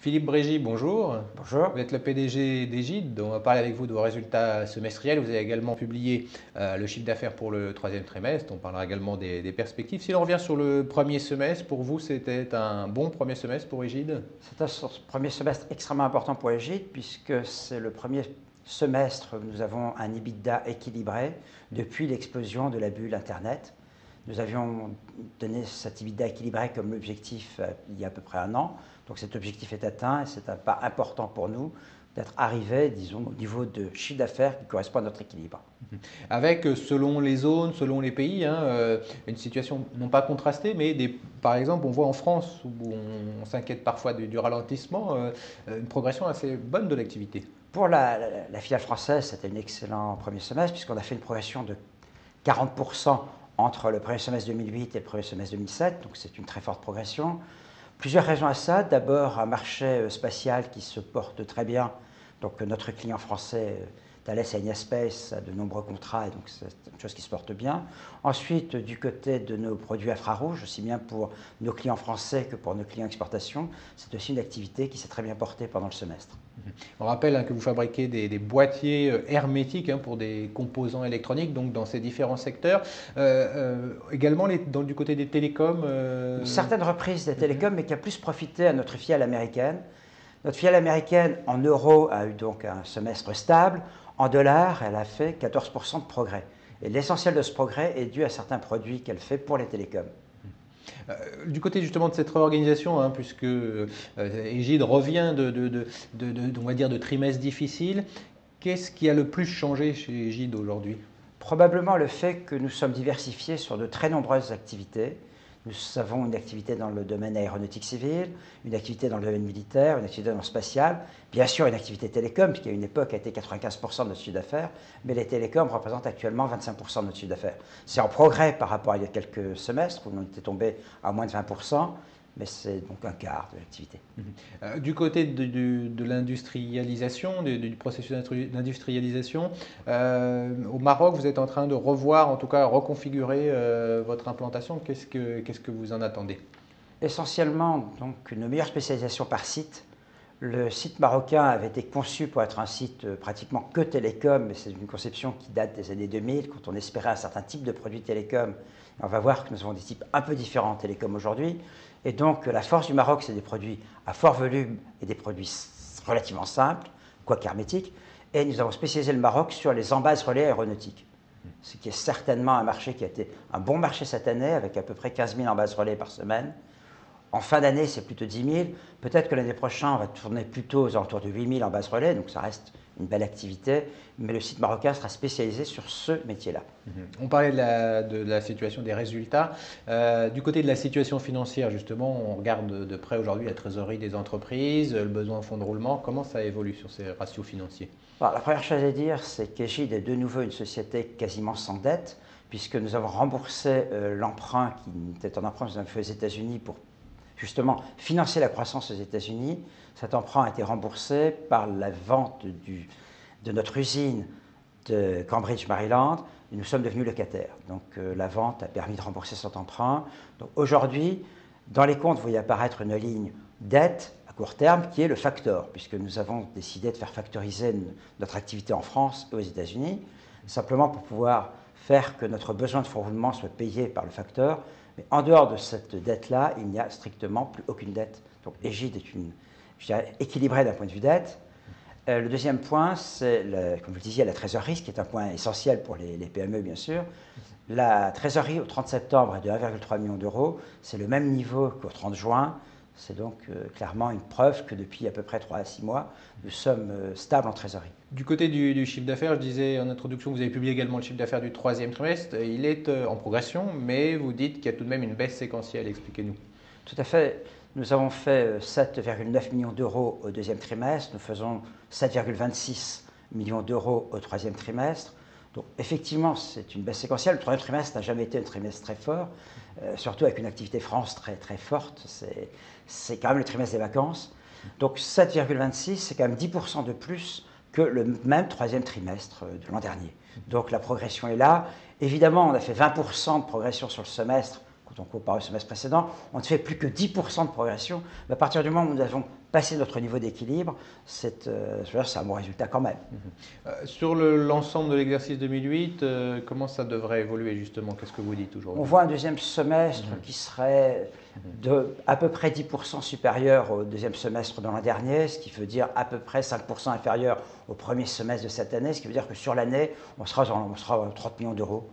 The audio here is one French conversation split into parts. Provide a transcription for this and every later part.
Philippe Brégy, bonjour. Bonjour. Vous êtes le PDG d'Egide. On va parler avec vous de vos résultats semestriels. Vous avez également publié le chiffre d'affaires pour le troisième trimestre. On parlera également des perspectives. Si l'on revient sur le premier semestre, pour vous, c'était un bon premier semestre pour Egide? C'est un premier semestre extrêmement important pour Egide puisque c'est le premier semestre où nous avons un EBITDA équilibré depuis l'explosion de la bulle Internet. Nous avions donné cet EBITDA équilibré comme objectif il y a à peu près un an. Donc cet objectif est atteint et c'est un pas important pour nous d'être arrivé, disons, au niveau de chiffre d'affaires qui correspond à notre équilibre. Avec, selon les zones, selon les pays, une situation non pas contrastée, mais par exemple, on voit en France, où on s'inquiète parfois du ralentissement, une progression assez bonne de l'activité. Pour la filiale française, c'était un excellent premier semestre puisqu'on a fait une progression de 40% entre le premier semestre 2008 et le premier semestre 2007, donc c'est une très forte progression. Plusieurs raisons à ça. D'abord, un marché spatial qui se porte très bien. Donc notre client français, Thales Space, a de nombreux contrats et donc c'est une chose qui se porte bien. Ensuite, du côté de nos produits infrarouges, aussi bien pour nos clients français que pour nos clients exportation, c'est aussi une activité qui s'est très bien portée pendant le semestre. On rappelle que vous fabriquez des boîtiers hermétiques pour des composants électroniques, donc dans ces différents secteurs. Également du côté des télécoms. Une certaine reprise des télécoms, mais qui a plus profité à notre filiale américaine. Notre filiale américaine, en euros, a eu donc un semestre stable. En dollars, elle a fait 14% de progrès. Et l'essentiel de ce progrès est dû à certains produits qu'elle fait pour les télécoms. Du côté justement de cette réorganisation, puisque Egide revient on va dire de trimestres difficiles, qu'est-ce qui a le plus changé chez Egide aujourd'hui? Probablement le fait que nous sommes diversifiés sur de très nombreuses activités. Nous avons une activité dans le domaine aéronautique civil, une activité dans le domaine militaire, une activité dans le spatial, bien sûr une activité télécom, qui à une époque a été 95% de notre chiffre d'affaires, mais les télécoms représentent actuellement 25% de notre chiffre d'affaires. C'est en progrès par rapport à il y a quelques semestres, où on était tombé à moins de 20%, mais c'est donc un quart de l'activité. Du côté de l'industrialisation, du processus d'industrialisation, au Maroc, vous êtes en train de revoir, en tout cas reconfigurer votre implantation. Qu'est-ce que vous en attendez? Essentiellement, donc, une meilleure spécialisation par site. Le site marocain avait été conçu pour être un site pratiquement que télécom, mais c'est une conception qui date des années 2000, quand on espérait un certain type de produits télécom. On va voir que nous avons des types un peu différents en télécom aujourd'hui. Et donc, la force du Maroc, c'est des produits à fort volume et des produits relativement simples, quoique hermétiques. Et nous avons spécialisé le Maroc sur les embases relais aéronautiques, ce qui est certainement un marché qui a été un bon marché cette année, avec à peu près 15 000 embases relais par semaine. En fin d'année, c'est plutôt 10 000. Peut-être que l'année prochaine, on va tourner plutôt aux alentours de 8 000 en base relais, donc ça reste une belle activité. Mais le site marocain sera spécialisé sur ce métier-là. On parlait de la situation des résultats. Du côté de la situation financière, justement, on regarde de près aujourd'hui la trésorerie des entreprises, le besoin en fonds de roulement. Comment ça évolue sur ces ratios financiers? Alors, la première chose à dire, c'est qu'Egide est de nouveau une société quasiment sans dette, puisque nous avons remboursé l'emprunt qui était un emprunt que nous avons fait aux États-Unis pour justement financer la croissance aux États-Unis. Cet emprunt a été remboursé par la vente de notre usine de Cambridge, Maryland, et nous sommes devenus locataires. Donc la vente a permis de rembourser cet emprunt. Donc aujourd'hui, dans les comptes, vous voyez apparaître une ligne dette à court terme qui est le factor, puisque nous avons décidé de faire factoriser notre activité en France et aux États-Unis, simplement pour pouvoir faire que notre besoin de fonds de roulement soit payé par le facteur. Mais en dehors de cette dette-là, il n'y a strictement plus aucune dette. Donc Egide est équilibré d'un point de vue dette. Le deuxième point, c'est, comme vous le disiez, la trésorerie, ce qui est un point essentiel pour les PME, bien sûr. La trésorerie au 30 septembre est de 1,3 million d'euros. C'est le même niveau qu'au 30 juin. C'est donc clairement une preuve que depuis à peu près 3 à 6 mois, nous sommes stables en trésorerie. Du côté du chiffre d'affaires, je disais en introduction que vous avez publié également le chiffre d'affaires du troisième trimestre. Il est en progression, mais vous dites qu'il y a tout de même une baisse séquentielle. Expliquez-nous. Tout à fait. Nous avons fait 7,9 millions d'euros au deuxième trimestre. Nous faisons 7,26 millions d'euros au troisième trimestre. Donc effectivement, c'est une baisse séquentielle. Le troisième trimestre n'a jamais été un trimestre très fort, surtout avec une activité France très, très forte. C'est quand même le trimestre des vacances. Donc 7,26, c'est quand même 10% de plus que le même troisième trimestre de l'an dernier. Donc la progression est là. Évidemment, on a fait 20% de progression sur le semestre quand on compare au semestre précédent, on ne fait plus que 10% de progression. Mais à partir du moment où nous avons passé notre niveau d'équilibre, c'est un bon résultat quand même. Sur l'ensemble de l'exercice 2008, comment ça devrait évoluer justement? Qu'est-ce que vous dites aujourd'hui? On voit un deuxième semestre qui serait de à peu près 10% supérieur au deuxième semestre de l'an dernier, ce qui veut dire à peu près 5% inférieur au premier semestre de cette année, ce qui veut dire que sur l'année, on sera à 30 millions d'euros,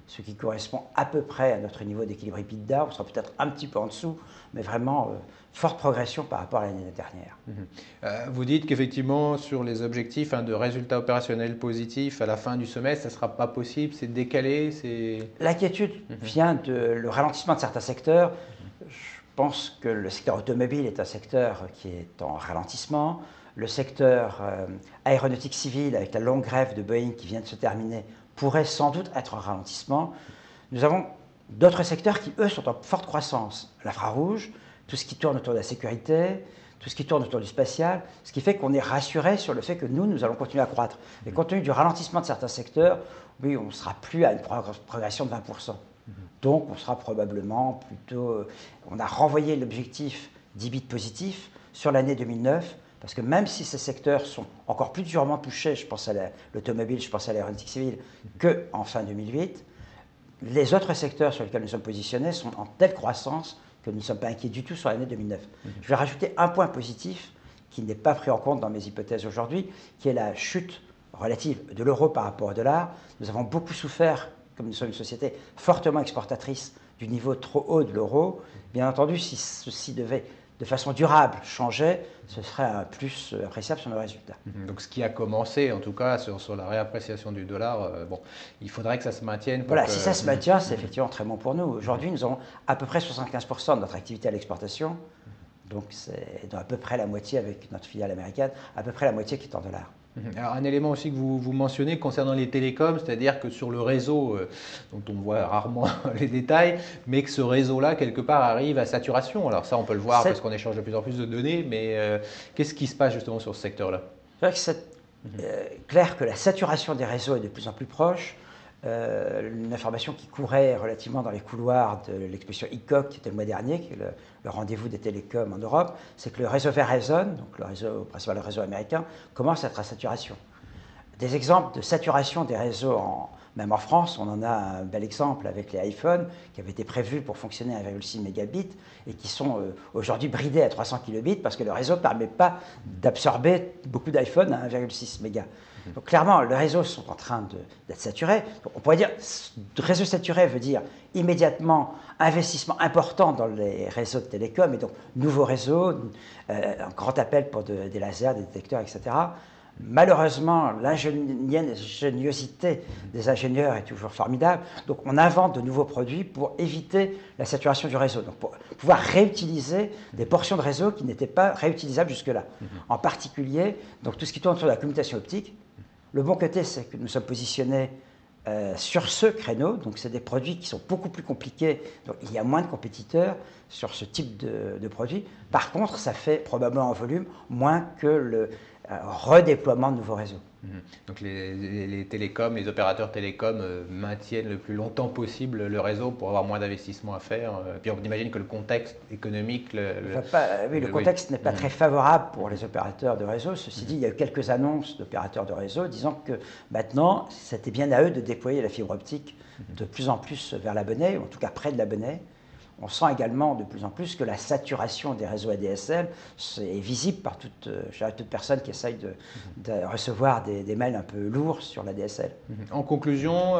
ce qui correspond à peu près à notre niveau d'équilibre EBITDA. On sera peut-être un petit peu en dessous, mais vraiment forte progression par rapport à l'année dernière. Vous dites qu'effectivement, sur les objectifs de résultats opérationnels positifs à la fin du semestre, ça ne sera pas possible, c'est décalé. L'inquiétude vient de le ralentissement de certains secteurs. Je pense que le secteur automobile est un secteur qui est en ralentissement. Le secteur aéronautique civile, avec la longue grève de Boeing qui vient de se terminer, pourrait sans doute être en ralentissement. Nous avons d'autres secteurs qui, eux, sont en forte croissance. L'infrarouge, tout ce qui tourne autour de la sécurité, tout ce qui tourne autour du spatial, ce qui fait qu'on est rassuré sur le fait que nous allons continuer à croître. Et compte tenu du ralentissement de certains secteurs, oui, on ne sera plus à une progression de 20%. Donc, on sera probablement plutôt... On a renvoyé l'objectif d'EBIT positif sur l'année 2009, parce que même si ces secteurs sont encore plus durement touchés, je pense à l'automobile, je pense à l'aéronautique civile, qu'en fin 2008, les autres secteurs sur lesquels nous sommes positionnés sont en telle croissance que nous ne sommes pas inquiets du tout sur l'année 2009. Je vais rajouter un point positif qui n'est pas pris en compte dans mes hypothèses aujourd'hui, qui est la chute relative de l'euro par rapport au dollar. Nous avons beaucoup souffert, comme nous sommes une société fortement exportatrice, du niveau trop haut de l'euro. Bien entendu, si ceci devait de façon durable changer, ce serait un plus appréciable sur nos résultats. Donc ce qui a commencé, en tout cas, sur la réappréciation du dollar, il faudrait que ça se maintienne. Voilà, si ça se maintient, c'est effectivement très bon pour nous. Aujourd'hui, nous avons à peu près 75% de notre activité à l'exportation, donc c'est à peu près la moitié avec notre filiale américaine, à peu près la moitié qui est en dollars. Alors, un élément aussi que vous mentionnez concernant les télécoms, c'est-à-dire que sur le réseau, dont on voit rarement les détails, mais que ce réseau-là, quelque part, arrive à saturation. Alors ça, on peut le voir parce qu'on échange de plus en plus de données, mais qu'est-ce qui se passe justement sur ce secteur-là? C'est clair que la saturation des réseaux est de plus en plus proche. Une information qui courait relativement dans les couloirs de l'exposition ICOC, qui était le mois dernier, qui est le rendez-vous des télécoms en Europe, c'est que le réseau Verizon, donc le principal réseau américain, commence à être à saturation. Des exemples de saturation des réseaux, même en France, on en a un bel exemple avec les iPhones, qui avaient été prévus pour fonctionner à 1,6 mégabits et qui sont aujourd'hui bridés à 300 kilobits parce que le réseau ne permet pas d'absorber beaucoup d'iPhones à 1,6 mégas. Donc clairement, les réseaux sont en train d'être saturés. Donc, on pourrait dire réseau saturé veut dire immédiatement investissement important dans les réseaux de télécom et donc nouveaux réseaux, un grand appel pour des lasers, des détecteurs, etc. Malheureusement, l'ingéniosité des ingénieurs est toujours formidable. Donc on invente de nouveaux produits pour éviter la saturation du réseau, donc pour pouvoir réutiliser des portions de réseau qui n'étaient pas réutilisables jusque-là. En particulier, donc tout ce qui tourne autour de la communication optique. Le bon côté, c'est que nous sommes positionnés sur ce créneau, donc c'est des produits qui sont beaucoup plus compliqués, donc il y a moins de compétiteurs sur ce type de produits. Par contre, ça fait probablement en volume moins que le redéploiement de nouveaux réseaux. Donc les télécoms, les opérateurs télécoms maintiennent le plus longtemps possible le réseau pour avoir moins d'investissements à faire. Puis on imagine que le contexte économique... le contexte n'est pas très favorable pour les opérateurs de réseau. Ceci dit, il y a eu quelques annonces d'opérateurs de réseau disant que maintenant, c'était bien à eux de déployer la fibre optique de plus en plus vers l'abonné, ou en tout cas près de l'abonné. On sent également de plus en plus que la saturation des réseaux ADSL est visible par toute personne qui essaye de recevoir des mails un peu lourds sur l'ADSL. En conclusion,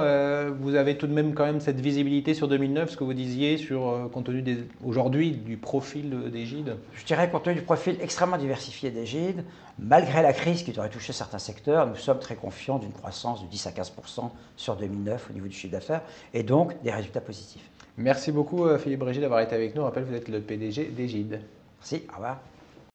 vous avez tout de même quand même cette visibilité sur 2009, ce que vous disiez, compte tenu aujourd'hui du profil d'Egide? Je dirais compte tenu du profil extrêmement diversifié d'Egide, malgré la crise qui aurait touché certains secteurs, nous sommes très confiants d'une croissance de 10 à 15% sur 2009 au niveau du chiffre d'affaires et donc des résultats positifs. Merci beaucoup Philippe Brégy d'avoir été avec nous. Je rappelle, vous êtes le PDG d'Egide. Merci, au revoir.